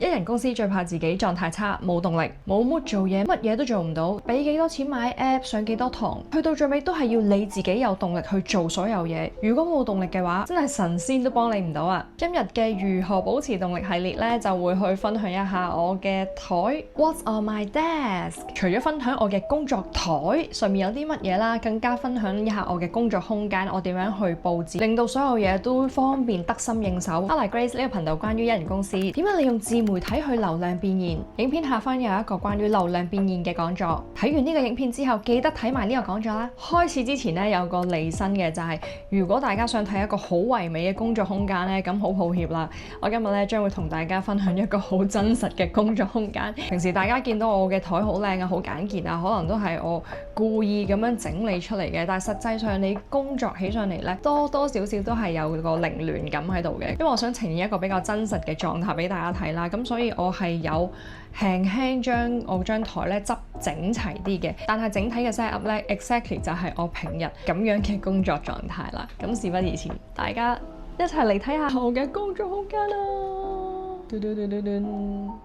一人公司最怕自己狀態差，冇動力，冇 mood 做嘢，乜嘢都做唔到，俾幾多錢買 app，上幾多堂，去到最尾都係要你自己有動力去做所有嘢。如果冇動力嘅話，真係神仙都幫你唔到啊！今日嘅如何保持動力系列呢，就會去分享一下我嘅台 What's on my desk。除咗分享我嘅工作台上面有啲乜嘢啦，更加分享一下我嘅工作空間，我點樣去佈置，令到所有嘢都方便得心應手。Hello Grace 呢個頻道關於一人公司點樣利用自媒體去流量變現。影片下方有一個關於流量變現嘅講座，睇完呢個影片之後記得睇埋呢個講座啦。開始之前呢，有個離身嘅就係，如果大家想睇一個好唯美嘅工作空間呢，咁好抱歉啦，我今日呢將會同大家分享一個好真實嘅工作空間。平時大家見到我嘅台好靚啊，好簡潔啊，可能都係我故意咁樣整理出嚟嘅，但係實際上你工作起上嚟呢，多多少少都係有個凌亂感喺度嘅，因為我想呈現一個比較真實嘅狀態俾大家睇啦，咁所以我係有輕輕將我張台咧執整齊啲嘅，但係整體嘅 set up 咧 exactly 就係我平日咁樣嘅工作狀態啦。咁事不宜遲，大家一齊嚟睇下我嘅工作空間啦。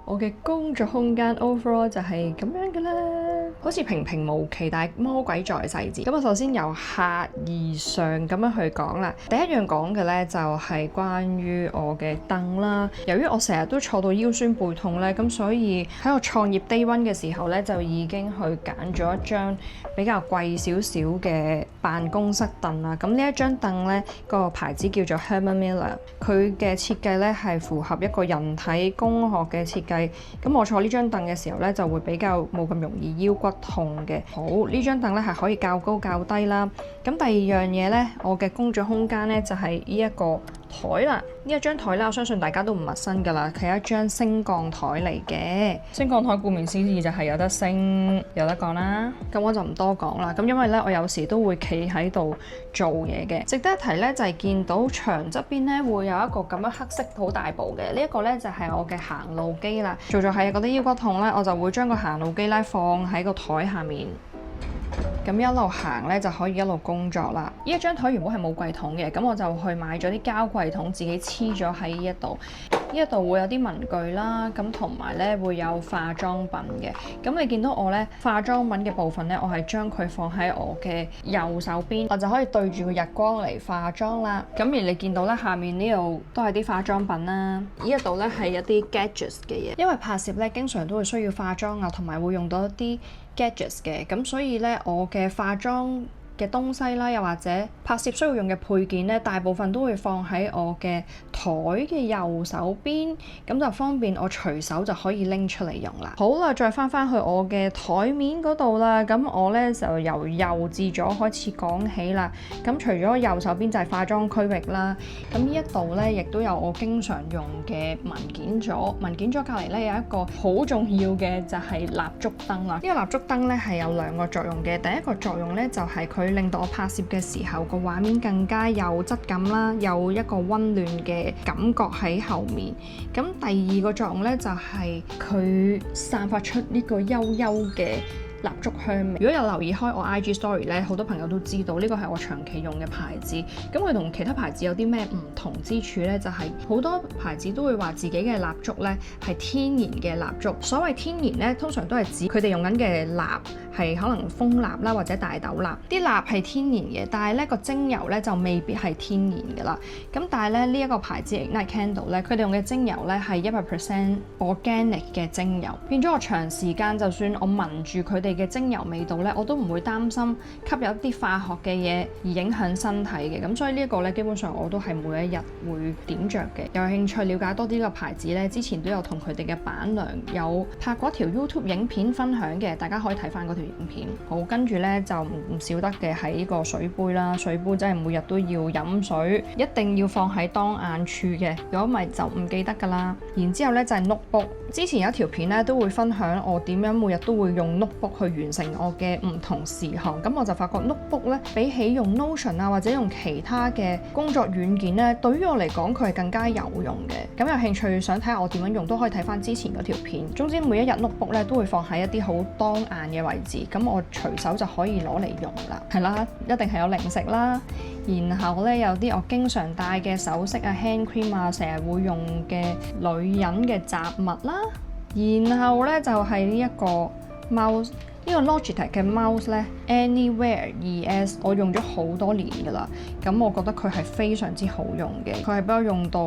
我嘅工作空間 overall 就係咁樣嘅啦，好似平平無奇，但係魔鬼在細節。咁我首先由下而上咁樣去講啦。第一樣講嘅呢，就係關於我嘅凳啦。由於我成日都坐到腰酸背痛呢，咁所以喺我創業 day one 嘅時候呢，就已經去揀咗一張比較貴少少嘅辦公室凳啦。咁呢一張凳呢，個牌子叫做 Herman Miller， 佢嘅設計呢係符合一個人體工學嘅設計。咁我坐呢張凳嘅時候呢，就會比較冇咁容易腰骨痛嘅。好，呢張凳呢係可以較高較低啦。咁第二樣嘢呢，我嘅工作空間呢，就係呢一個台啦。呢一張台呢，我相信大家都唔陌生㗎啦，佢係一張升降台嚟嘅。升降台顧名思義就係有得升有得降啦。咁我就唔多講啦。咁因為呢，我有時都會企喺度做嘢嘅。值得一提呢，就係見到牆側邊呢，會有一個咁樣黑色好大部嘅，呢一個呢，就係我嘅行路機啦。做係覺得腰骨痛呢，我就會將個行路機呢放喺個台下面。咁一路行咧就可以一路工作啦。呢一張台原本係冇櫃桶嘅，咁我就去買咗啲膠櫃桶，自己黐咗喺呢一度。呢一度會有啲文具啦，咁同埋咧會有化妝品嘅。咁你見到我咧化妝品嘅部分咧，我係將佢放喺我嘅右手邊，我就可以對住個日光嚟化妝啦。咁而你見到咧下面呢度都係啲化妝品啦，呢一度咧係一啲 gadgets 嘅嘢，因為拍攝咧經常都會需要化妝啊，同埋會用到一啲 gadgets 嘅，咁所以咧我嘅化妝嘅東西啦，又或者拍攝需要用嘅配件咧，大部分都會放喺我嘅台嘅右手邊，咁就方便我隨手就可以拎出嚟用啦。好啦，再翻去我嘅台面嗰度啦，咁我咧就由右至左開始講起啦。咁除咗右手邊就係化妝區域啦，咁呢一度咧亦都有我經常用嘅文件座。文件座隔離咧有一個好重要嘅就係蠟燭燈啦。呢個蠟燭燈咧係有兩個作用嘅，第一個作用咧就係佢令到我拍攝嘅時候個畫面更加有質感啦，有一個溫暖嘅感覺喺後面。咁第二個作用咧就係佢散發出呢個幽幽嘅蠟燭香味。如果有留意開我 IG story 咧，好多朋友都知道呢個係我長期用嘅牌子。咁佢同其他牌子有啲咩唔同之處呢？就係好多牌子都會話自己嘅蠟燭呢係天然嘅蠟燭。所謂天然呢，通常都係指佢哋用緊嘅蠟係可能蜂蠟啦，或者大豆蠟。啲蠟係天然嘅，但係呢個精油呢就未必係天然嘅啦。咁但係咧呢一個牌子 Ignite Candle 咧，佢哋用嘅精油呢係100% organic 嘅精油，變咗我長時間就算我聞住佢哋嘅精油味道咧，我都唔會擔心吸入一啲化學嘅嘢而影響身體嘅。咁所以呢一個咧，基本上我都係每一日會點着嘅。有興趣了解多啲呢個牌子咧，之前都有同佢哋嘅板娘有拍過一條 YouTube 影片分享嘅，大家可以睇翻嗰條影片。好，跟住咧就唔少得嘅係呢個水杯啦。水杯真係每日都要飲水，一定要放喺當眼處嘅，如果唔係就唔記得㗎啦。然之後咧就係 notebook。之前有一條片咧都會分享我點樣每日都會用 notebook 去完成我嘅唔同事項。咁我就發覺 notebook 咧，比起用 Notion 啊或者用其他嘅工作軟件咧，對於我嚟講佢係更加有用嘅。咁有興趣想睇下我點樣用，都可以睇翻之前嗰條片。總之每一日 notebook 咧都會放喺一啲好當眼嘅位置，咁我隨手就可以攞嚟用啦。係啦，一定係有零食啦，然後咧有啲我經常戴嘅首飾啊、hand cream 啊，成日會用嘅女人嘅雜物啦。然後咧就係呢一個 mouse， 呢個 Logitech 嘅 mouse 咧 Anywhere ES， 我用咗好多年㗎啦。咁我覺得佢係非常之好用嘅，佢係俾我用到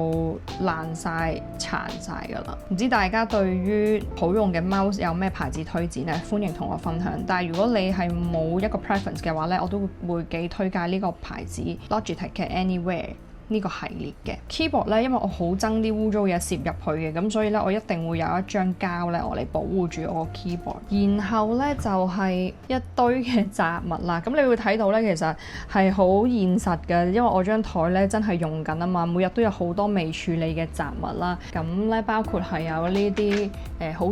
爛晒、殘晒㗎啦。唔知大家對於好用嘅 mouse 有咩牌子推薦咧？歡迎同我分享。但係如果你係冇一個 preference 嘅話咧，我都會幾推介呢個牌子 Logitech 嘅 Anywhere。呢個系列嘅 keyboard 咧，因為我好憎啲污糟嘢攝入去嘅，咁所以咧我一定會有一張膠咧，我嚟保護住我個 keyboard。然後咧就係一堆嘅雜物啦，咁你會睇到咧，其實係好現實嘅，因為我張台咧真係用緊啊嘛，每日都有好多未處理嘅雜物啦。咁咧包括係有呢啲好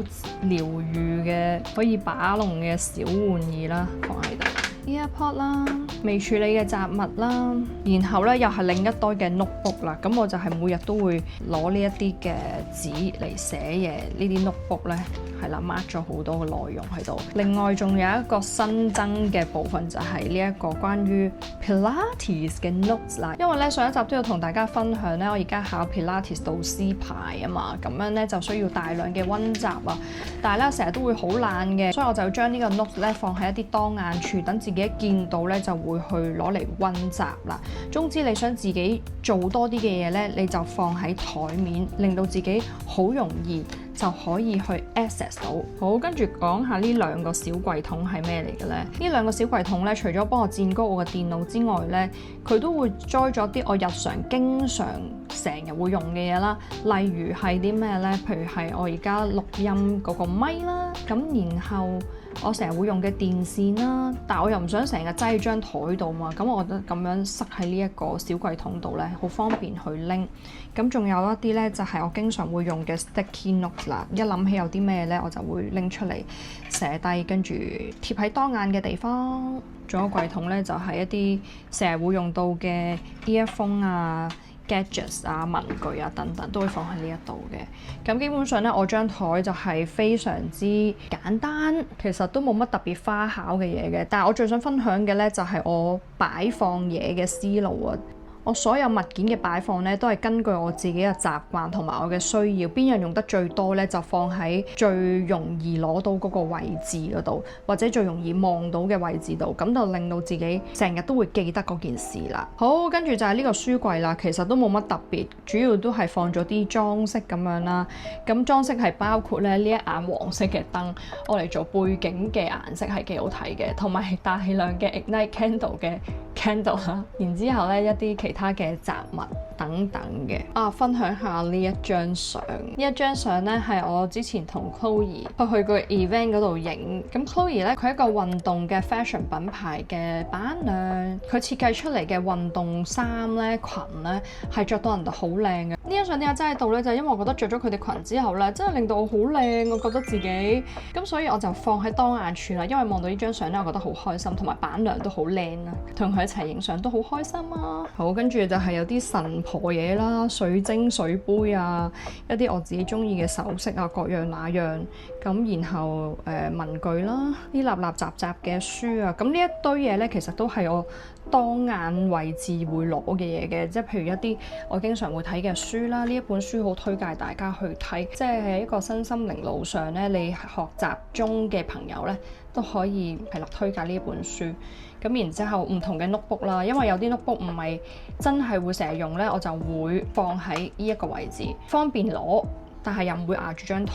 療愈嘅可以把弄嘅小玩意啦，放喺度。AirPod 啦，未處理嘅雜物啦，然後咧又係另一堆嘅 notebook 啦，咁我就係每日都會攞呢一啲嘅紙嚟寫嘢，呢啲 notebook 咧係啦 mark 咗好多嘅內容喺度。另外仲有一個新增嘅部分就係呢一個關於 Pilates 嘅 notes 啦，因為咧上一集都有同大家分享咧，我而家考 Pilates 導師牌啊嘛，咁樣咧就需要大量嘅溫習啊，但係咧成日都會好懶嘅，所以我就將呢個 notes 咧放喺一啲當眼處，等自己一見到咧就會去攞嚟溫習啦。總之你想自己做多啲嘅嘢咧，你就放喺台面，令到自己好容易就可以去 access 到。好，跟住講下呢兩個小櫃桶係咩嚟嘅咧？呢兩個小櫃桶咧，除咗幫我墊高我嘅電腦之外咧，佢都會載咗啲我日常經常成日會用嘅嘢啦。例如係啲咩咧？譬如係我而家錄音嗰個咪啦，咁然後我成日會用嘅電線啦，但我又唔想成日擠喺張台度嘛，咁我覺得咁樣塞喺呢一個小櫃桶度咧，好方便去拎。咁仲有一啲咧，就係我經常會用嘅 sticky notes 啦，一諗起有啲咩咧，我就會拎出嚟寫低，跟住貼喺當眼嘅地方。仲有櫃桶咧，就係一啲成日會用到嘅 earphone 啊、gadgets 啊、文具啊等等，都會放喺呢一度嘅。咁基本上咧，我張台就係非常之簡單，其實都冇乜特別花巧嘅嘢嘅。但係我最想分享嘅咧，就係我擺放嘢嘅思路啊！我所有物件嘅擺放咧，都係根據我自己嘅習慣同埋我嘅需要，邊樣用得最多咧，就放喺最容易攞到嗰個位置嗰度，或者最容易望到嘅位置度，咁就令到自己成日都會記得嗰件事啦。好，跟住就係呢個書櫃啦，其實都冇乜特別，主要都係放咗啲裝飾咁樣啦。咁裝飾係包括咧呢一眼黃色嘅燈，我嚟做背景嘅顏色係幾好睇嘅，同埋大量嘅 Ignite Candle 嘅 candle 啦。然之後咧一啲其他嘅雜物等等嘅分享下呢一張相。呢一張相咧係我之前同 Chloe 去個 event 嗰度影。咁 Chloe 咧佢係一個運動嘅 fashion 品牌嘅板娘，佢設計出嚟嘅運動衫咧裙咧係着到人哋好靚嘅。呢張相點解真喺度咧？就係因為我覺得着咗佢哋裙之後咧，真係令到我好靚，我覺得自己咁，所以我就放喺當眼處啦。因為望到呢張相咧，我覺得好開心，同埋板娘都好靚啦，同佢一齊影相都好開心啊！好，跟住就係有啲神婆嘢啦，水晶水杯啊，一啲我自己中意嘅首飾啊，各樣那樣咁，然後文具啦，啲立立雜雜嘅書啊，咁呢一堆嘢咧，其實都係我當眼位置會攞嘅嘢嘅，即係譬如一啲我經常會睇嘅書啦，呢一本書好推介大家去睇，即係一個身心靈路上咧，你學習中嘅朋友咧都可以係啦推介呢一本書。咁然之後唔同嘅 notebook 啦，因為有啲 notebook 唔係真係會成日用咧，我就會放喺呢一個位置，方便攞，但係又唔會壓住張台。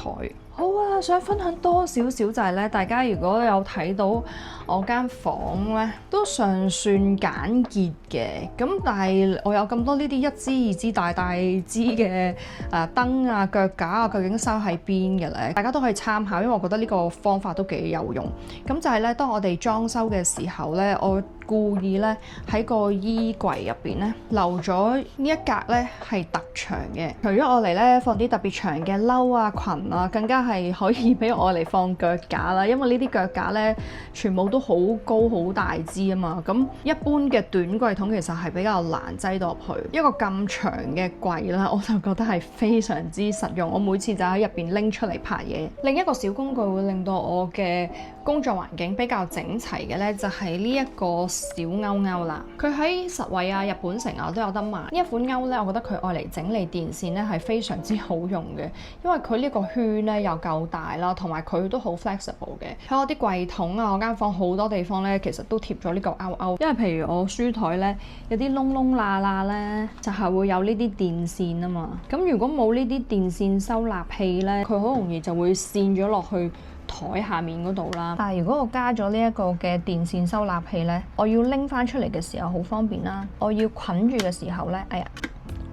好啊，想分享多少少就係咧，大家如果有睇到我間房咧，都尚算簡潔嘅。咁但係我有咁多呢啲一支二支大支嘅燈啊、腳架啊，究竟收喺邊嘅咧？大家都可以參考，因為我覺得呢個方法都幾有用。咁就係咧，當我哋裝修嘅時候咧，我故意咧喺個衣櫃入邊咧留咗呢一格咧係特長嘅，除咗我嚟咧放啲特別長嘅褸啊裙啊，更加係可以俾我嚟放腳架啦。因為呢啲腳架咧全部都好高好大支啊嘛，咁一般嘅短櫃桶其實係比較難擠到入去。一個咁長嘅櫃啦，我就覺得係非常之實用。我每次就喺入邊拎出嚟拍嘢。另一個小工具會令到我嘅工作環境比較整齊嘅咧，就係呢一個小鈎鈎啦。佢喺實惠啊、日本城啊都有得賣。呢一款鈎咧，我覺得佢愛嚟整理電線咧係非常之好用嘅，因為佢呢個圈咧又夠大啦，同埋佢都好 flexible 嘅。喺我啲櫃桶啊、我間房好多地方咧，其實都貼咗呢個鈎鈎。因為譬如我書台咧有啲窿窿罅罅咧，就係會有呢啲電線啊嘛。咁如果冇呢啲電線收納器咧，佢好容易就會跣咗落去台下面嗰度啦。但係如果我加咗呢一個嘅電線收納器咧，我要拎翻出嚟嘅時候好方便啦。我要捆住嘅時候咧，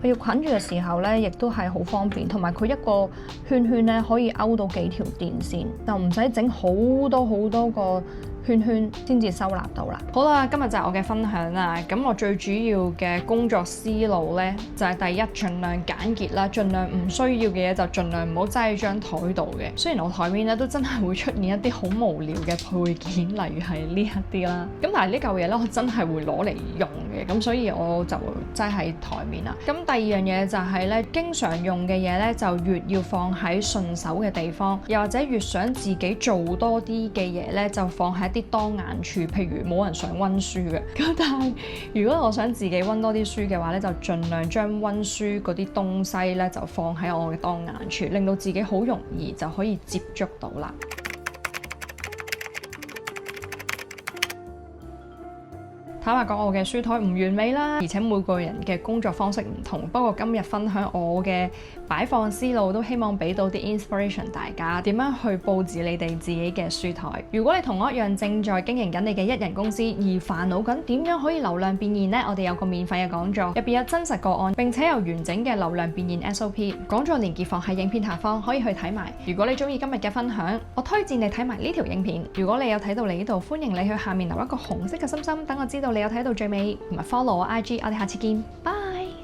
我要捆住嘅時候咧，亦都係好方便。同埋佢一個圈圈咧，可以勾到幾條電線，就唔使整好多個圈圈先至收納到啦。好啦，今日就係我嘅分享啦。咁我最主要嘅工作思路呢，就係第一，盡量簡潔啦，盡量唔需要嘅嘢就盡量唔好擠喺張台度嘅。雖然我台面咧都真係會出現一啲好無聊嘅配件，例如係呢一啲啦。咁但係呢嚿嘢呢，我真係會攞嚟用嘅，咁所以我就擠喺台面啦。咁第二樣嘢就係呢，經常用嘅嘢呢，就越要放喺順手嘅地方，又或者越想自己做多啲嘅嘢呢，就放喺啲當眼處，譬如冇人想溫書嘅，咁但係如果我想自己溫多啲書嘅話咧，就盡量將溫書嗰啲東西咧就放喺我嘅當眼處，令到自己好容易就可以接觸到啦。坦白講，我嘅書台唔完美啦，而且每個人嘅工作方式唔同。不過今日分享我嘅擺放思路，都希望俾到啲 inspiration 大家點樣去佈置你哋自己嘅書台。如果你同我一樣正在經營緊你嘅一人公司，而煩惱緊點樣可以流量變現呢？我哋有個免費嘅講座，入邊有真實個案，並且有完整嘅流量變現 SOP。講座連結放喺影片下方，可以去睇埋。如果你中意今日嘅分享，我推薦你睇埋呢條影片。如果你有睇到嚟呢度，歡迎你去下面留一個紅色嘅心心，等我知道你有睇到最尾，同埋 follow 我 IG。我哋下次見，拜。